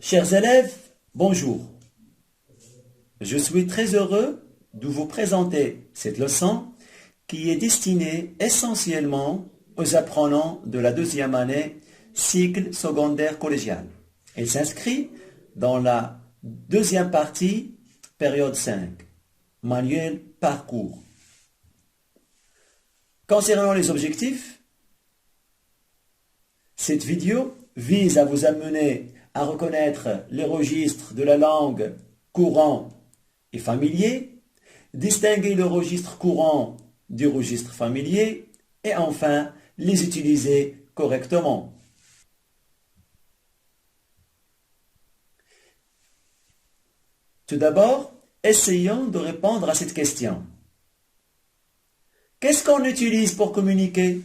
Chers élèves, bonjour. Je suis très heureux de vous présenter cette leçon qui est destinée essentiellement aux apprenants de la deuxième année cycle secondaire collégial. Elle s'inscrit dans la deuxième partie, période 5, manuel parcours. Concernant les objectifs, cette vidéo vise à vous amener à reconnaître les registres de la langue courant et familier, distinguer le registre courant du registre familier et enfin les utiliser correctement. Tout d'abord, essayons de répondre à cette question. Qu'est-ce qu'on utilise pour communiquer?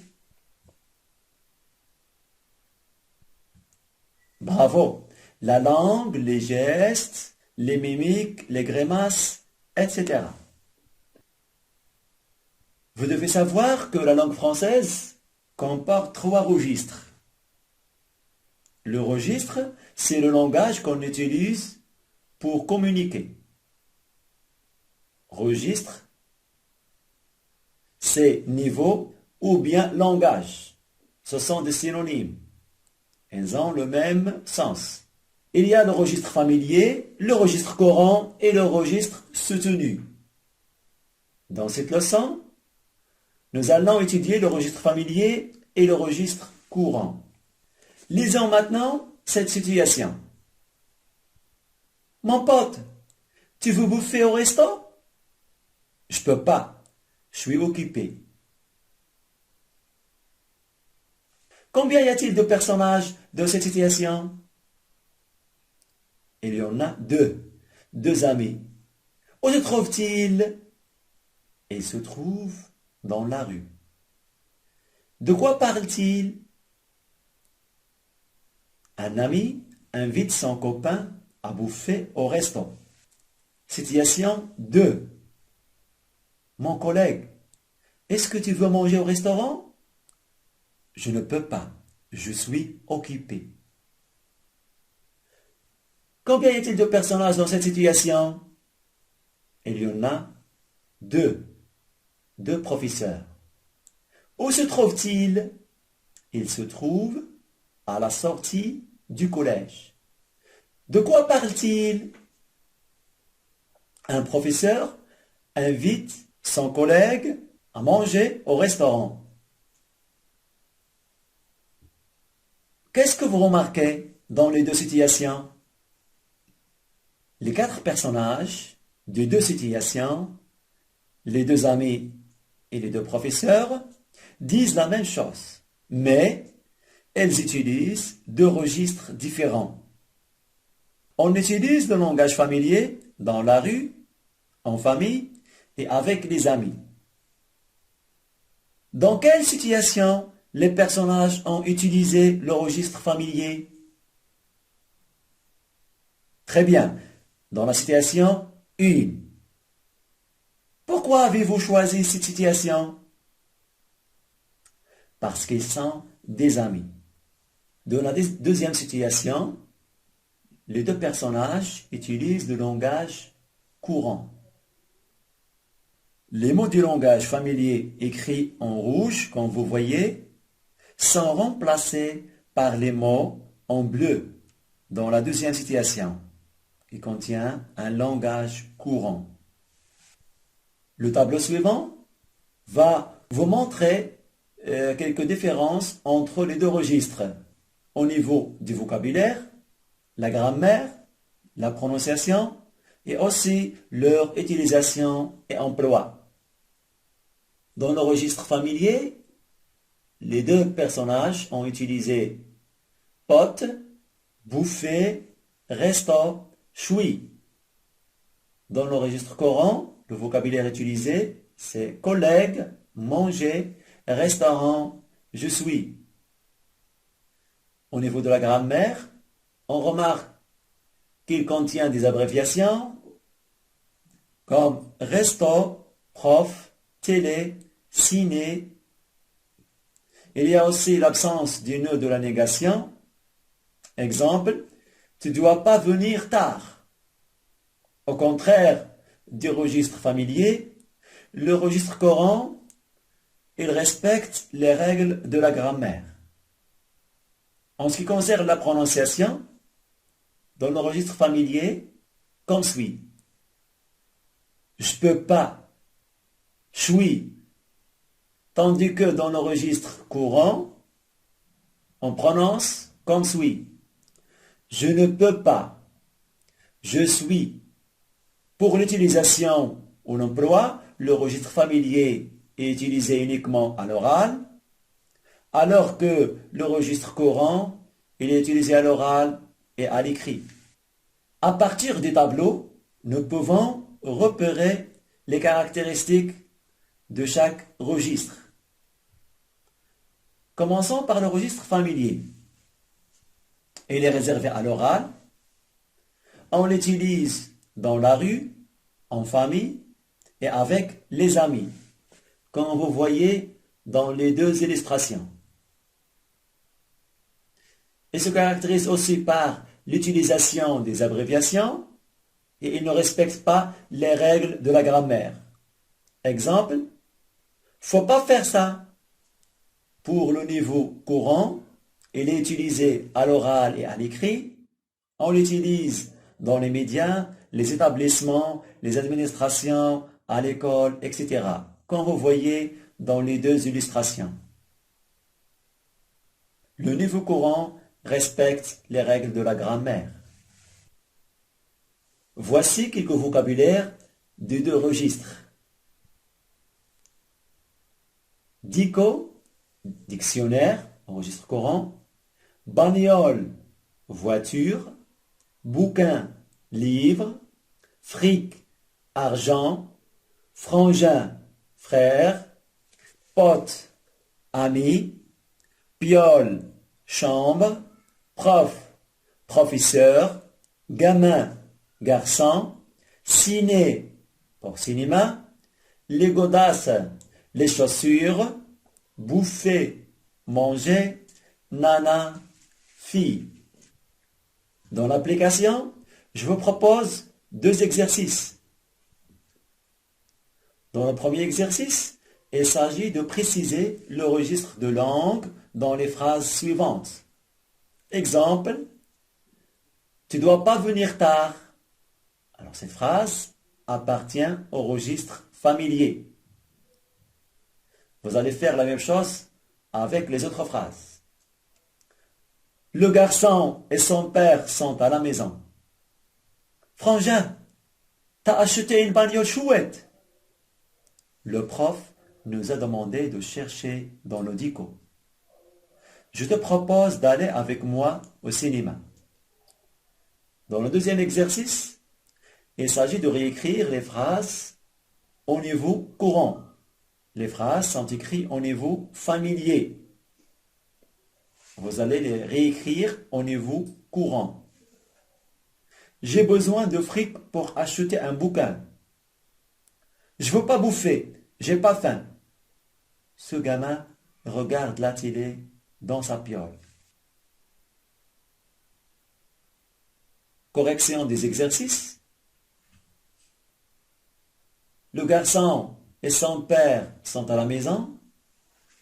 Bravo! La langue, les gestes, les mimiques, les grimaces, etc. Vous devez savoir que la langue française comporte 3 registres. Le registre, c'est le langage qu'on utilise pour communiquer. Registre, c'est niveau ou bien langage. Ce sont des synonymes. Elles ont le même sens. Il y a le registre familier, le registre courant et le registre soutenu. Dans cette leçon, nous allons étudier le registre familier et le registre courant. Lisons maintenant cette situation. Mon pote, tu veux bouffer au resto? Je peux pas, je suis occupé. Combien y a-t-il de personnages dans cette situation? Il y en a 2. 2 amis. Où se trouve-t-il? Il se trouve dans la rue. De quoi parle-t-il? Un ami invite son copain à bouffer au resto. Situation 2. Mon collègue, est-ce que tu veux manger au restaurant? Je ne peux pas, je suis occupé. Combien y a-t-il de personnages dans cette situation? Il y en a 2. 2 professeurs. Où se trouve-t-il? Il se trouve à la sortie du collège. De quoi parle-t-il? Un professeur invite son collègue à manger au restaurant. Qu'est-ce que vous remarquez dans les 2 situations? Les 4 personnages des 2 situations, les 2 amis et les 2 professeurs, disent la même chose, mais elles utilisent 2 registres différents. On utilise le langage familier dans la rue, en famille et avec les amis. Dans quelle situation les personnages ont utilisé le registre familier? Très bien. Dans la situation 1. Pourquoi avez-vous choisi cette situation? Parce qu'ils sont des amis. Dans la deuxième situation, les 2 personnages utilisent le langage courant. Les mots du langage familier écrits en rouge, comme vous voyez, sont remplacés par les mots en bleu dans la deuxième situation, qui contient un langage courant. Le tableau suivant va vous montrer quelques différences entre les 2 registres au niveau du vocabulaire, la grammaire, la prononciation et aussi leur utilisation et emploi. Dans le registre familier, les 2 personnages ont utilisé pote, bouffer, resto, choui. Dans le registre courant, le vocabulaire utilisé, c'est collègue, manger, restaurant, je suis. Au niveau de la grammaire, on remarque qu'il contient des abréviations comme resto, prof, télé, ciné. Il y a aussi l'absence du nœud de la négation. Exemple, Tu ne dois pas venir tard. Au contraire du registre familier, le registre courant, il respecte les règles de la grammaire. En ce qui concerne la prononciation, dans le registre familier, comme suit. Je peux pas, suis, tandis que dans le registre courant, on prononce comme suit. Je ne peux pas, je suis. Pour l'utilisation ou l'emploi, le registre familier est utilisé uniquement à l'oral, alors que le registre courant, il est utilisé à l'oral et à l'écrit. À partir du tableau, nous pouvons repérer les caractéristiques de chaque registre. Commençons par le registre familier. Il est réservé à l'oral. On l'utilise dans la rue, en famille et avec les amis, comme vous voyez dans les deux illustrations. Il se caractérise aussi par l'utilisation des abréviations et il ne respecte pas les règles de la grammaire. Exemple, faut pas faire ça. Pour le niveau courant, il est utilisé à l'oral et à l'écrit. On l'utilise dans les médias, les établissements, les administrations, à l'école, etc. Comme vous voyez dans les deux illustrations. Le niveau courant respecte les règles de la grammaire. Voici quelques vocabulaires des deux registres. Dico, dictionnaire, registre courant. Bagnole, voiture. Bouquin, livre. Fric, argent. Frangin, frère. Pote, ami. Piole, chambre. Prof, professeur. Gamin, garçon. Ciné, pour cinéma. Les godasses, les chaussures. Bouffer, manger. Nana, fille. Dans l'application, je vous propose deux exercices. Dans le premier exercice, il s'agit de préciser le registre de langue dans les phrases suivantes. Exemple, tu ne dois pas venir tard. Alors cette phrase appartient au registre familier. Vous allez faire la même chose avec les autres phrases. Le garçon et son père sont à la maison. Frangin, t'as acheté une bagnole chouette. Le prof nous a demandé de chercher dans le dico. Je te propose d'aller avec moi au cinéma. Dans le deuxième exercice, il s'agit de réécrire les phrases au niveau courant. Les phrases sont écrites au niveau familier. Vous allez les réécrire au niveau courant. J'ai besoin de fric pour acheter un bouquin. Je veux pas bouffer, j'ai pas faim. Ce gamin regarde la télé dans sa piole. Correction des exercices. Le garçon et son père sont à la maison.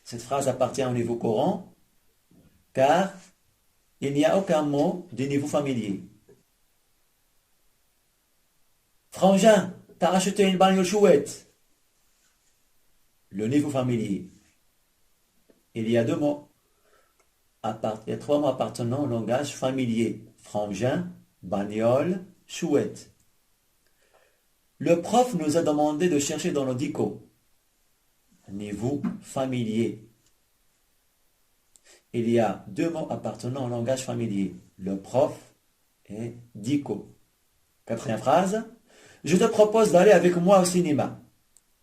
Cette phrase appartient au niveau courant, car il n'y a aucun mot du niveau familier. Frangin, t'as acheté une bagnole chouette. Le niveau familier. Il y a deux mots. Il y a trois mots appartenant au langage familier. Frangin, bagnole, chouette. Le prof nous a demandé de chercher dans le dico. Niveau familier. Il y a deux mots appartenant au langage familier. Le prof et dico. Quatrième phrase. Je te propose d'aller avec moi au cinéma.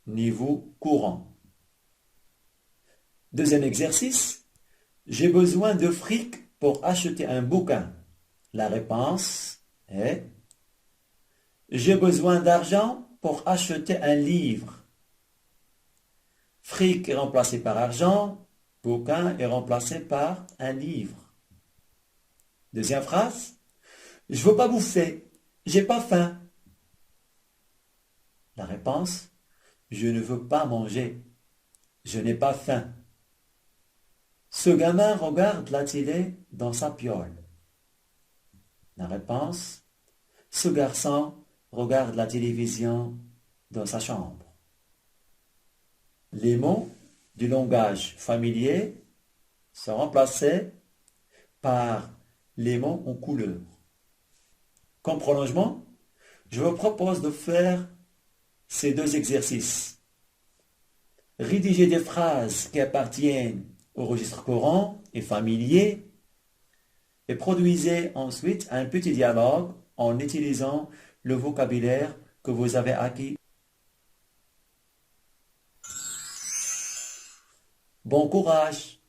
Niveau courant. Deuxième exercice. J'ai besoin de fric pour acheter un bouquin. La réponse est j'ai besoin d'argent pour acheter un livre. Fric est remplacé par argent. Bouquin est remplacé par un livre. Deuxième phrase. Je veux pas bouffer. J'ai pas faim. La réponse, je ne veux pas manger. Je n'ai pas faim. Ce gamin regarde la télé dans sa piole. La réponse, ce garçon regarde la télévision dans sa chambre. Les mots du langage familier sont remplacés par les mots en couleur. Comme prolongement, je vous propose de faire ces deux exercices. Rédigez des phrases qui appartiennent au registre courant et familier et produisez ensuite un petit dialogue en utilisant le vocabulaire que vous avez acquis. Bon courage!